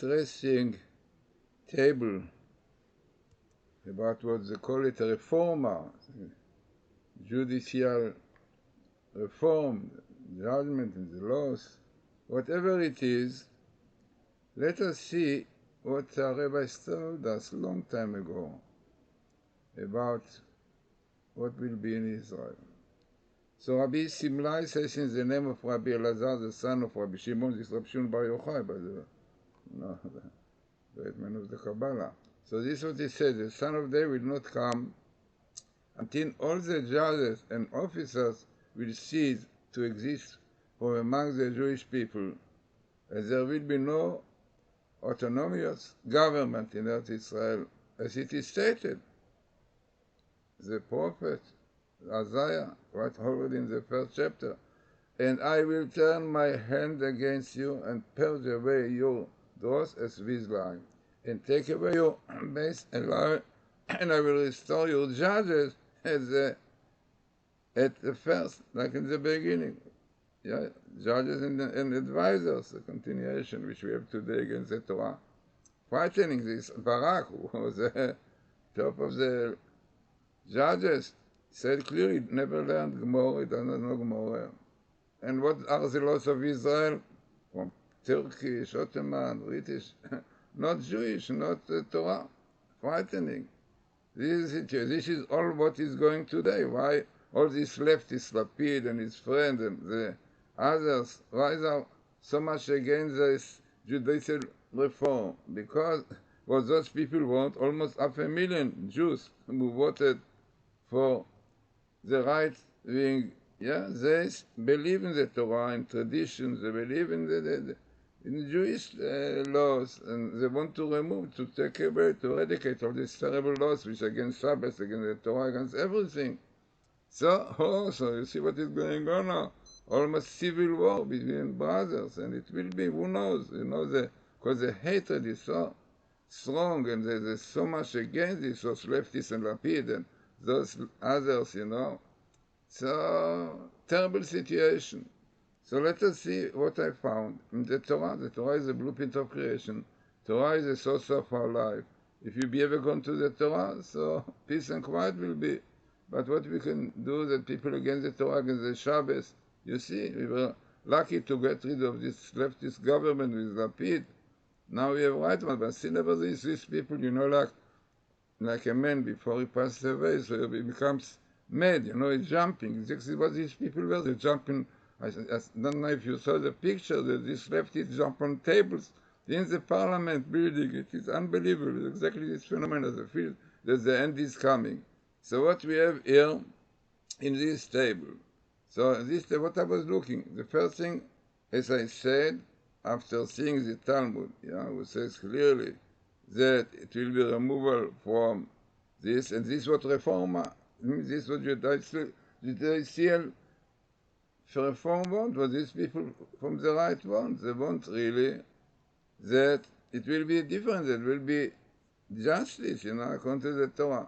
interesting table about what they call it a reforma, judicial reform, judgment in the laws, whatever it is. Let us see what our rabbis told us a long time ago about what will be in Israel. So Rabbi Simlai says in the name of Rabbi Elazar, the son of Rabbi Shimon, this Rabbi Shimon Bar Yochai, by the great man of the Kabbalah. So this is what he said, the son of David will not come until all the judges and officers will cease to exist from among the Jewish people, and there will be no autonomous government in Earth Israel, as it is stated. The prophet Isaiah, right already in the first chapter, and I will turn my hand against you and purge away your dross as with lime, and take away your base and lie, and I will restore your judges at the first, like in the beginning. Yeah, judges and advisors, the continuation which we have today against the Torah. Frightening this Barak, who was the top of the judges, said clearly, never learned Gemara, he does not know Gemara. And what are the laws of Israel? From Turkish, Ottoman, British, not Jewish, not Torah. Frightening. This is all what is going today. Why all these leftists, Lapid and his friend and the others, rise up so much against this judicial reform? Because what those people want, almost 500,000 Jews who voted for the right wing, they believe in the Torah and traditions, they believe in in Jewish laws, and they want to remove, to take away, to eradicate all these terrible laws which are against Sabbath, against the Torah, against everything. So you see what is going on now. Almost civil war between brothers, and it will be, who knows, because the hatred is so strong, and there's so much against this, those leftists and Lapid and those others, So, terrible situation. So let us see what I found in the Torah. The Torah is a blueprint of creation. Torah is the source of our life. If you be ever gone to the Torah, so peace and quiet will be. But what we can do, that people against the Torah, against the Shabbos, you see, we were lucky to get rid of this leftist government with Lapid. Now we have right one, but still nevertheless, these people, like a man before he passed away, so he becomes mad, he's jumping. This is what these people were, they're jumping. I don't know if you saw the picture, that this leftists jump on tables in the parliament building. It is unbelievable. It's exactly this phenomenon, the feel that the end is coming. So what we have here in this table, so this is what I was looking. The first thing, as I said, after seeing the Talmud, who says clearly that it will be removal from this, and this is what Reforma, this is what Judicial Reform want, what these people from the right want. They want really that it will be different, it will be justice, according to the Torah.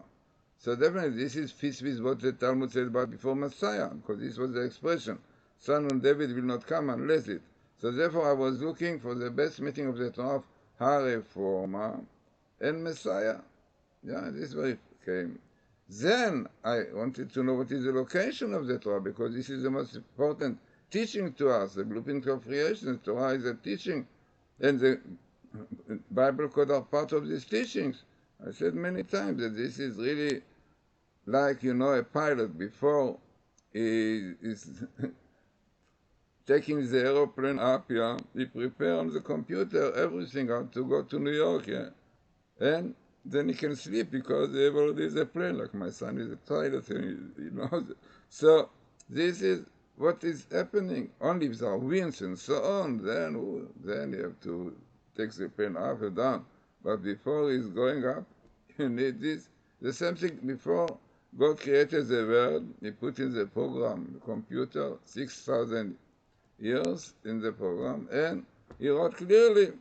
So definitely this fits with what the Talmud said about before Messiah, because this was the expression, son of David will not come unless it. So therefore I was looking for the best meeting of the Torah of HaReforma and Messiah. This is where it came. Then I wanted to know what is the location of the Torah, because this is the most important teaching to us, the blueprint of creation. The Torah is a teaching, and the Bible code are part of these teachings. I said many times that this is really like, a pilot before he is taking the aeroplane up, he prepares on the computer everything, how to go to New York, and then he can sleep because they have already the plane, like my son is a pilot, and he knows it. So this is what is happening. Only if there are winds and so on, then you have to take the plane up and down. But before he's going up, you need this. The same thing before God created the world, he put in the program, the computer, 6,000 years in the program, and he wrote clearly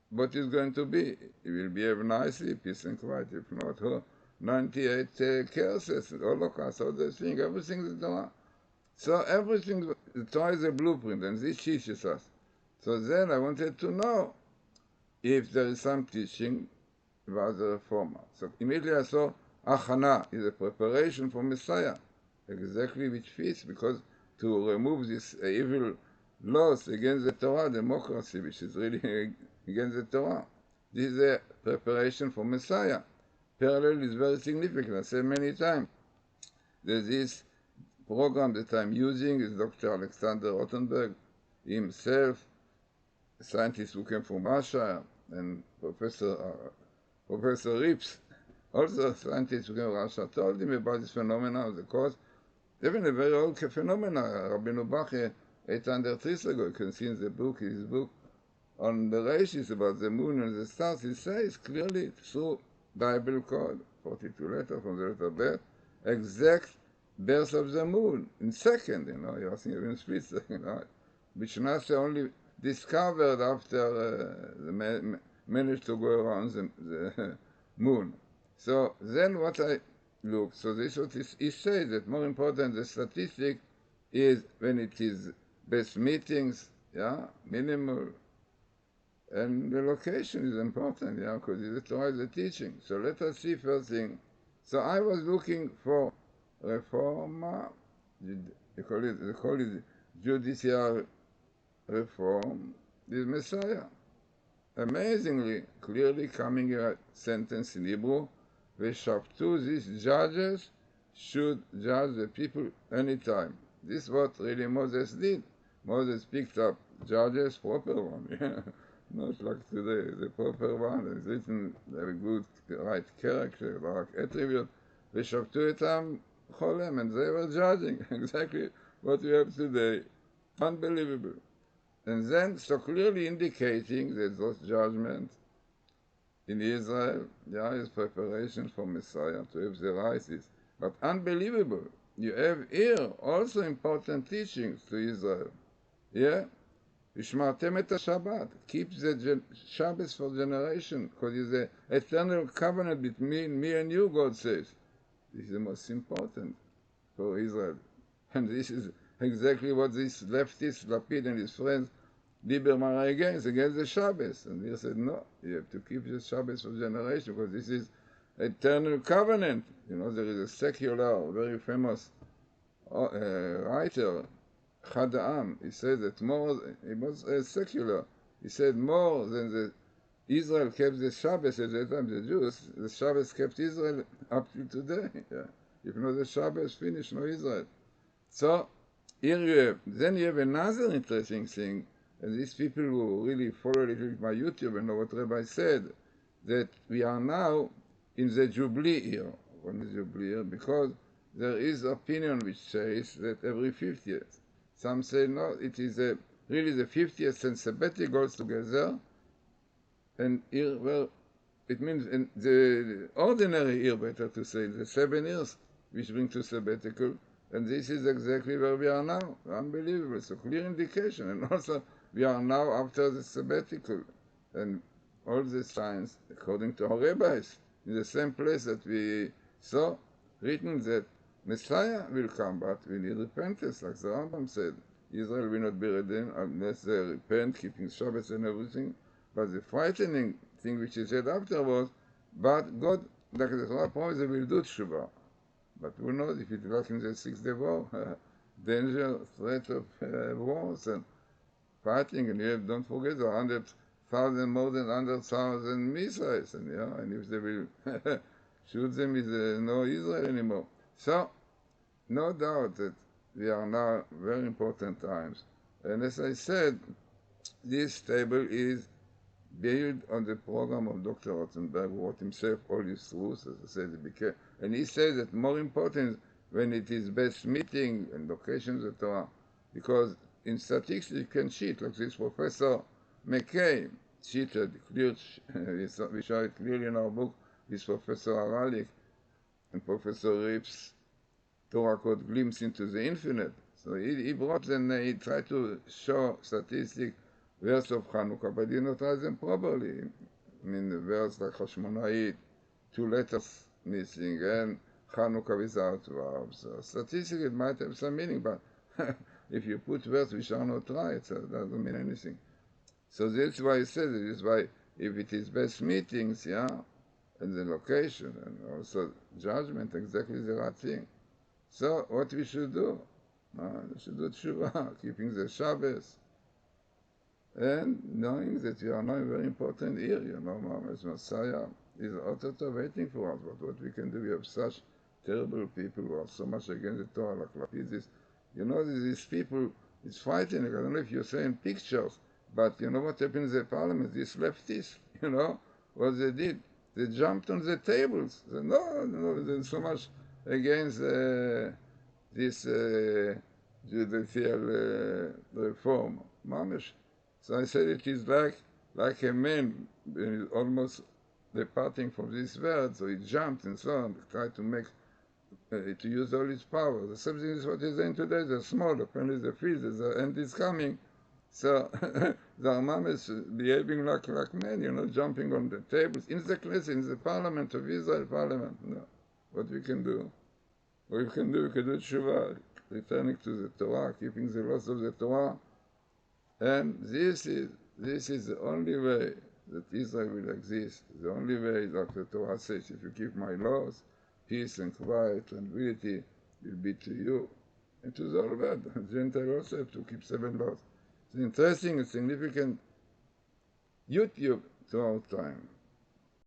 what is going to be. It will behave nicely, peace and quiet. If not, 98 curses, Holocaust, all those things, everything is the Torah. So everything, the Torah is a blueprint, and this teaches us. So then I wanted to know if there is some teaching about the reformer. So immediately I saw Achana is a preparation for Messiah, exactly which fits, because to remove this evil laws against the Torah, democracy, which is really against the Torah, this is a preparation for Messiah. Parallel is very significant. I said many times that this program that I'm using is Dr. Alexander Rothenberg himself, a scientist who came from Russia, and Professor Rips, also a scientist who came from Russia, told him about this phenomenon of the cause. Even a very old phenomenon, Rabbeinu Bach, 800 years ago, you can see in the book, his book on the Rashis about the moon and the stars, he says clearly through Bible code, 42 letters from the letter birth, exact birth of the moon in second, you're asking even split second, which NASA only discovered after managed to go around the moon. So then what I look, so this is what he says, that more important the statistic is when it is best meetings, minimal, and the location is important, because the Torah is the teaching. So let us see first thing. So I was looking for reform, they call it judicial reform, this Messiah. Amazingly, clearly coming a sentence in Hebrew, Veshaftu, these judges should judge the people anytime. This is what really Moses did. Moses picked up judges, proper one, not like today, the proper one, is written very good, right character, right attribute. Veshaftu etam cholem, and they were judging exactly what we have today. Unbelievable. And then, so clearly indicating that those judgments in Israel, is preparation for Messiah to have the rights. But unbelievable, you have here also important teachings to Israel. Vishmartem et Shabbat, keep the Shabbos for generation, because it's the eternal covenant between me and you, God says. This is the most important for Israel. And this is exactly what this leftist, Lapid and his friends, Lieberman are against the Shabbos. And he said, no, you have to keep the Shabbos for generation, because this is eternal covenant. There is a secular, very famous writer, Chada'am. He said that he was secular. He said more than the Israel kept the Shabbos at that time, the Jews, the Shabbos kept Israel up to today. If not the Shabbos finished, no Israel. So, here you have another interesting thing, and these people who really follow a little bit my YouTube and know what Rabbi said, that we are now in the Jubilee year, because there is opinion which says that every 50th. Some say no, it is really the 50th and sabbatic goes together, and year, well, it means in the ordinary year, better to say, the 7 years, which bring to sabbatical, and this is exactly where we are now. Unbelievable. So clear indication. And also, we are now after the sabbatical. And all the signs, according to our rabbis, in the same place that we saw, written that Messiah will come, but we need repentance, like the Rambam said. Israel will not be redeemed unless they repent, keeping Shabbos and everything. But the frightening thing which he said afterwards, but God, like the Torah promised, they will do tshuva. But who knows if it's like in the 6-day war, danger, threat of wars and fighting, and don't forget the 100,000, more than 100,000 missiles, and if they will shoot them, is no Israel anymore. So, no doubt that we are now very important times. And as I said, this table is built on the program of Dr. Rothenberg, who wrote himself all his truths, as I said, and he said that more important when it is best meeting and locations of Torah, because in statistics you can cheat, like this Professor McKay cheated, we show it clearly in our book, this Professor Aralik and Professor Rips Torah Code Glimpse into the Infinite. So he brought and he tried to show statistic verse of Hanukkah, but he did not write them properly. I mean, the verse like Hashmonait, 2 letters missing, and Hanukkah without verbs. So statistically it might have some meaning, but if you put words which are not right, so it doesn't mean anything. So that's why I said it is why if it is best meetings, yeah, and the location, and also judgment, exactly the right thing. So what we should do? We should do tshuva, keeping the Shabbos, and knowing that we are now a very important year, Mama's Messiah is auto waiting for us. But what we can do, we have such terrible people who are so much against the Torah, like Lapidis. These people, it's frightening. I don't know if you're saying pictures, but you know what happened in the parliament? These leftists, what they did? They jumped on the tables. They, no, there's so much against this judicial reform. Mamish. So I said it is like a man almost departing from this world, so he jumped and so on, tried to make, to use all his power. The same thing is what he's doing today. They're small, apparently they feel that the end is coming. So the Imam is behaving like men, jumping on the tables, in the Knesset, in the parliament of Israel, parliament. No. What we can do? We can do tshuva, returning to the Torah, keeping the laws of the Torah. And this is the only way that Israel will exist. The only way, like the Torah says, if you keep my laws, peace and quiet, tranquility will be to you and to the whole world. Gentiles also have to keep 7 laws. It's interesting and significant YouTube to our time.